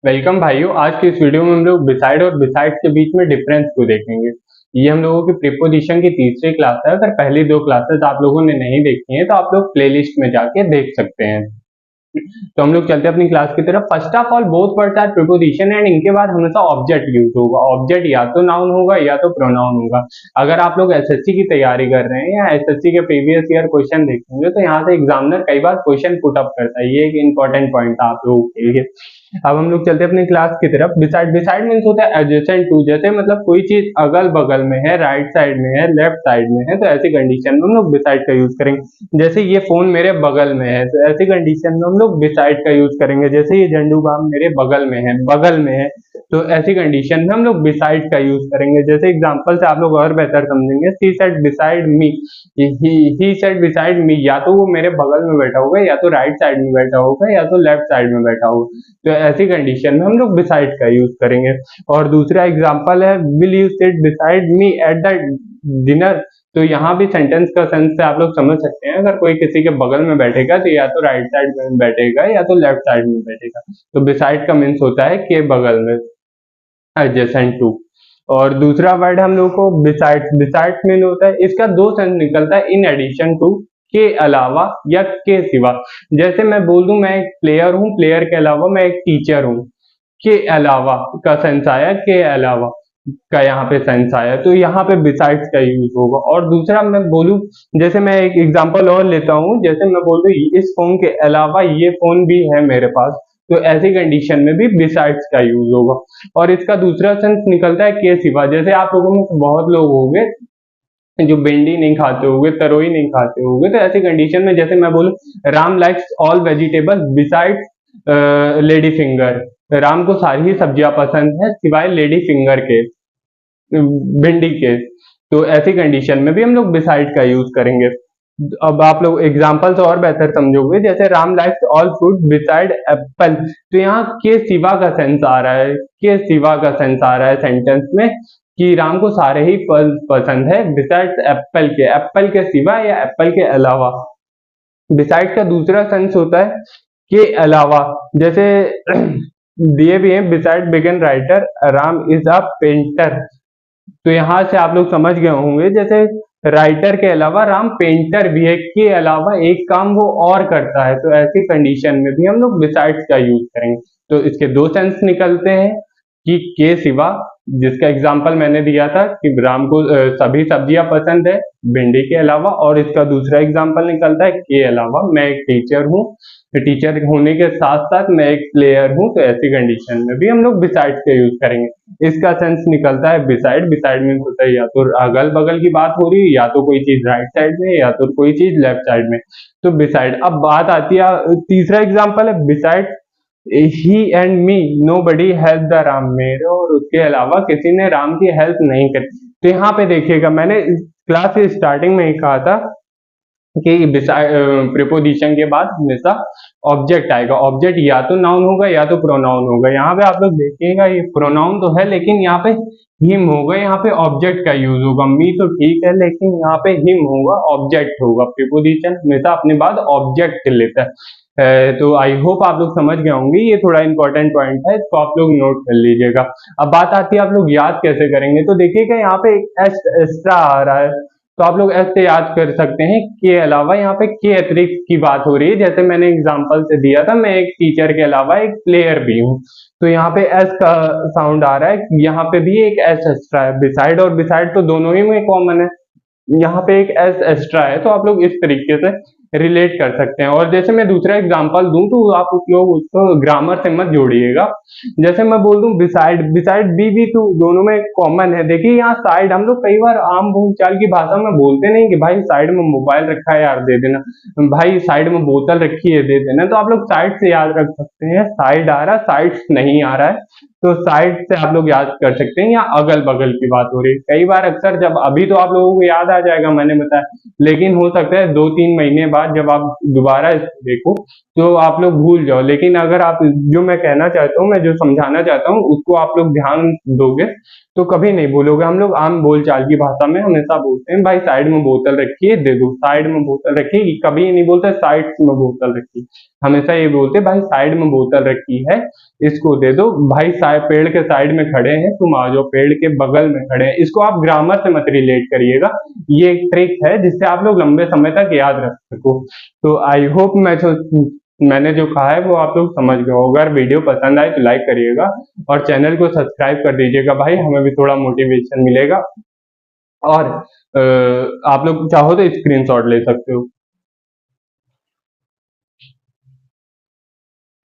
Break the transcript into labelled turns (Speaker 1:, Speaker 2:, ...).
Speaker 1: Welcome भाइयों। आज की इस वीडियो में हम लोग बिसाइड और बिसाइड के बीच में डिफरेंस को देखेंगे। ये हम लोगों की प्रीपोजिशन की तीसरी क्लास है। अगर पहली दो क्लासेस आप लोगों ने नहीं देखी हैं तो आप लोग प्लेलिस्ट में जाके देख सकते हैं। तो हम लोग चलते हैं अपनी क्लास की तरफ। First of all both words are preposition and इनके बाद हमेशा ऑब्जेक्ट यूज होगा। ऑब्जेक्ट या तो नाउन होगा या तो प्रोनाउन होगा। अगर आप लोग एसएससी की तैयारी कर रहे हैं या एसएससी के प्रीवियस ईयर क्वेश्चन देखेंगे तो यहाँ से एग्जामिनर कई बार क्वेश्चन पुट अप करता है। ये एक इंपॉर्टेंट पॉइंट था आप लोगों के लिए। अब हम लोग चलते हैं अपनी क्लास की तरफ। बिसाइड बिसाइड मीन्स होता है एडजेसेंट टू, जैसे मतलब कोई चीज अगल बगल में है, राइट साइड में है, लेफ्ट साइड में है, तो ऐसी कंडीशन में हम लोग बिसाइड का यूज करेंगे। जैसे ये फोन मेरे बगल में है तो ऐसी कंडीशन में हम लोग बिसाइड का यूज करेंगे। जैसे ये झंडू बाम मेरे बगल में है, तो ऐसी कंडीशन में हम लोग बिसाइड का यूज करेंगे। जैसे एग्जांपल से आप लोग और बेहतर समझेंगे, she said beside me, he said beside me, या तो वो मेरे बगल में बैठा होगा, या तो राइट साइड में बैठा होगा, या तो लेफ्ट साइड में बैठा होगा। तो ऐसी कंडीशन में हम लोग बिसाइड का यूज करेंगे। और दूसरा एग्जांपल है, will you sit beside me at the dinner. तो यहाँ भी सेंटेंस का सेंस से आप लोग समझ सकते हैं, अगर कोई किसी के बगल में बैठेगा तो या तो राइट साइड में बैठेगा या तो लेफ्ट साइड में बैठेगा। तो बिसाइड का मीन्स होता है के बगल में, एडजेसेंट टू। और दूसरा वर्ड हम लोग को बिसाइड, बिसाइड मीन होता है, इसका दो सेंस निकलता है, इन एडिशन टू, के अलावा या के सिवा। जैसे मैं बोल दूं मैं एक प्लेयर हूँ, प्लेयर के अलावा मैं एक टीचर हूँ, के अलावा का सेंस आया, के अलावा का यहाँ पे सेंस आया, तो यहाँ पे बिसाइड्स का यूज होगा। और दूसरा मैं बोलूं, जैसे मैं एक एग्जांपल और लेता हूँ, जैसे मैं बोल दूं इस फोन के अलावा ये फोन भी है मेरे पास, तो ऐसी कंडीशन में भी बिसाइड्स का यूज होगा। और इसका दूसरा सेंस निकलता है के सिवा। जैसे आप लोगों में से बहुत लोग होंगे जो भिंडी नहीं खाते होंगे, तरोई नहीं खाते होंगे, तो ऐसी कंडीशन में जैसे मैं बोलूं Ram likes all vegetable besides lady finger. Ram को सारी ही सब्जियां पसंद है सिवाय लेडी फिंगर के, भिंडी के। तो ऐसी कंडीशन में भी हम लोग बिसाइड का यूज करेंगे। अब आप लोग एग्जाम्पल से और बेहतर समझोगे, जैसे Ram likes all fruit beside Apple. तो यहाँ के सिवा का सेंस आ रहा है, के सिवा का सेंस आ रहा है सेंटेंस में, कि राम को सारे ही फल पसंद है बिसाइड एप्पल के सिवा या एप्पल के अलावा। बिसाइड का दूसरा सेंस होता है के अलावा। जैसे दिए भी हैं, beside begin writer Ram is a painter. तो यहाँ से आप लोग समझ गए होंगे, जैसे राइटर के अलावा राम पेंटर भी है, के अलावा एक काम वो और करता है, तो ऐसी कंडीशन में भी हम लोग बिसाइड्स का यूज करेंगे। तो इसके दो सेंस निकलते हैं, कि के सिवा, जिसका एग्जाम्पल मैंने दिया था कि राम को सभी सब्जियां पसंद है भिंडी के अलावा, और इसका दूसरा एग्जाम्पल निकलता है के अलावा, मैं एक टीचर हूँ, टीचर होने के साथ साथ मैं एक प्लेयर हूँ, तो ऐसी कंडीशन में भी हम लोग बिसाइड्स का यूज करेंगे। इसका सेंस निकलता है बिसाइड, बिसाइड मीन होता है या तो अगल बगल की बात हो रही है, या तो कोई चीज राइट साइड में, या तो कोई चीज लेफ्ट साइड में, तो बिसाइड। अब बात आती है, तीसरा एग्जाम्पल है beside he and me nobody help the Ram. मेरे और उसके अलावा किसी ने राम की हेल्प नहीं करी। तो यहाँ पे देखिएगा, मैंने क्लास के स्टार्टिंग में ही कहा था कि प्रीपोजिशन के बाद हमेशा ऑब्जेक्ट आएगा। ऑब्जेक्ट या तो नाउन होगा या तो प्रोनाउन होगा। यहाँ पे आप लोग देखिएगा, ये प्रोनाउन तो है लेकिन यहाँ पे हिम होगा, यहाँ पे ऑब्जेक्ट का यूज होगा। मी तो ठीक है लेकिन यहाँ पे हिम होगा, ऑब्जेक्ट होगा। प्रीपोजिशन हमेशा अपने बाद ऑब्जेक्ट लेता है। तो आई होप आप लोग समझ गए होंगे, ये थोड़ा इंपॉर्टेंट पॉइंट है, इसको आप लोग नोट कर लीजिएगा। अब बात आती है आप लोग याद कैसे करेंगे, तो देखिएगा यहाँ पे एस एक्स्ट्रा आ रहा है, तो आप लोग एस से याद कर सकते हैं। के अलावा यहाँ पे के अतिरिक्त की बात हो रही है, जैसे मैंने एग्जांपल से दिया था, मैं एक टीचर के अलावा एक प्लेयर भी हूँ, तो यहाँ पे एस का साउंड आ रहा है, यहाँ पे भी एक एस एक्स्ट्रा है। बिसाइड और बिसाइड तो दोनों ही में कॉमन है, यहाँ पे एक एस एक्स्ट्रा है, तो आप लोग इस तरीके से रिलेट कर सकते हैं। और जैसे मैं दूसरा एग्जांपल दूं तो आप लोग उसको ग्रामर से मत जोड़िएगा। जैसे मैं बोल दूं बिसाइड, बिसाइड बी तो दोनों में कॉमन है। देखिए यहाँ साइड, हम लोग कई बार आम बोलचाल की भाषा में बोलते नहीं कि भाई साइड में मोबाइल रखा है यार दे देना, भाई साइड में बोतल रखी है दे देना, तो आप लोग साइड से याद रख सकते हैं। साइड आ रहा, साइड नहीं आ रहा है, तो साइड से आप लोग याद कर सकते हैं। या अगल बगल की बात हो रही है, कई बार अक्सर जब, अभी तो आप लोगों को याद आ जाएगा मैंने बताया, लेकिन हो सकता है 2-3 महीने बाद जब आप दोबारा इसको देखो तो आप लोग भूल जाओ। लेकिन अगर आप जो मैं कहना चाहता हूँ, मैं जो समझाना चाहता हूँ उसको आप लोग ध्यान दोगे तो कभी नहीं भूलोगे। हम लोग आम बोलचाल की भाषा में हमेशा बोलते हैं भाई साइड में बोतल रखी है दे दो, साइड में बोतल रखी है, कभी नहीं बोलते साइड में बोतल रखी, हमेशा ये बोलते भाई साइड में बोतल रखी है इसको दे दो। भाई पेड़ के साइड में खड़े हैं तुम आ जाओ, पेड़ के बगल में खड़े हैं। इसको आप ग्रामर से मत रिलेट करिएगा, ये एक ट्रिक है जिससे आप लोग लंबे समय तक याद रख सको। तो आई होप मैंने जो कहा है वो आप लोग समझ गए हो। अगर वीडियो पसंद आए तो लाइक करिएगा और चैनल को सब्सक्राइब कर दीजिएगा भाई, हमें भी थोड़ा मोटिवेशन मिलेगा। और आप लोग चाहो तो स्क्रीनशॉट ले सकते हो।